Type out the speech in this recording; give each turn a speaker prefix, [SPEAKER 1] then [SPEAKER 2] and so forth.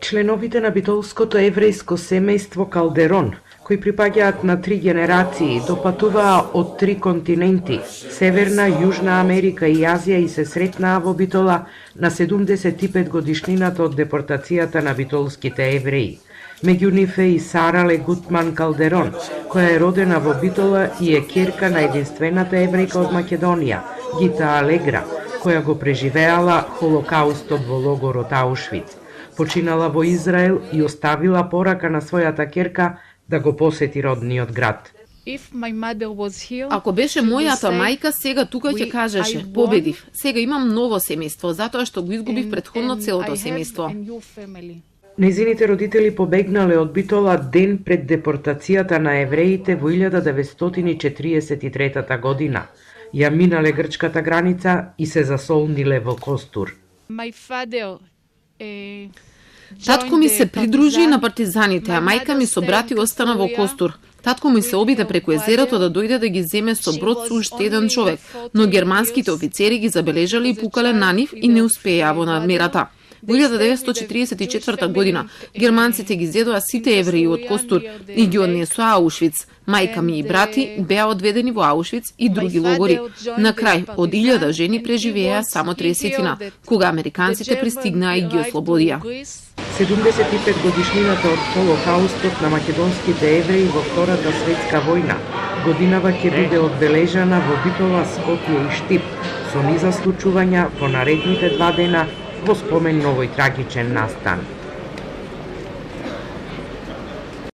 [SPEAKER 1] Членовите на битолското еврејско семејство Калдерон, кои припаѓаат на 3 генерации, допатуваа од 3 континенти, Северна, Јужна Америка и Азија, и се сретнаа во Битола на 75 годишнината од депортацијата на битолските евреи. Меѓу нив е и Сарале Гутман Калдерон, која е родена во Битола и е ќерка на единствената еврејка од Македонија, Гита Алегра, која го преживеала Холокаустот во логорот Аушвиц. Починала во Израел и оставила порака на својата ќерка да го посети родниот град.
[SPEAKER 2] Ако беше мојата мајка, сега тука ќе кажеше, победив. Сега имам ново семејство, затоа што го изгубив предходно целото семејство.
[SPEAKER 1] Нејзините родители побегнале од Битола ден пред депортацијата на евреите во 1943 година. Ја минале грчката граница и се засолниле во Костур.
[SPEAKER 2] Татко ми се придружи на партизаните, а мајка ми со брати остана во Костур. Татко ми се обиде преку езерото да дојде да ги земе со брод со уште еден човек, но германските офицери ги забележале и пукале на нив и не успеа во надмерата. Во 1944 година германците ги зедоа сите евреи од Костур и ги однесоа Аушвиц. Мајка ми и брати беа одведени во Аушвиц и други логори. На крај, од 1000 жени преживеа само 30-тина, кога американците пристигнаа и ги ослободија.
[SPEAKER 1] 75 годишнината од Холокаустот на македонските евреи во Втората светска војна. Годинава ќе биде одбележана во Битола, Скопје и Штип, со низа случувања во наредните 2 дена во спомен на овој трагичен настан.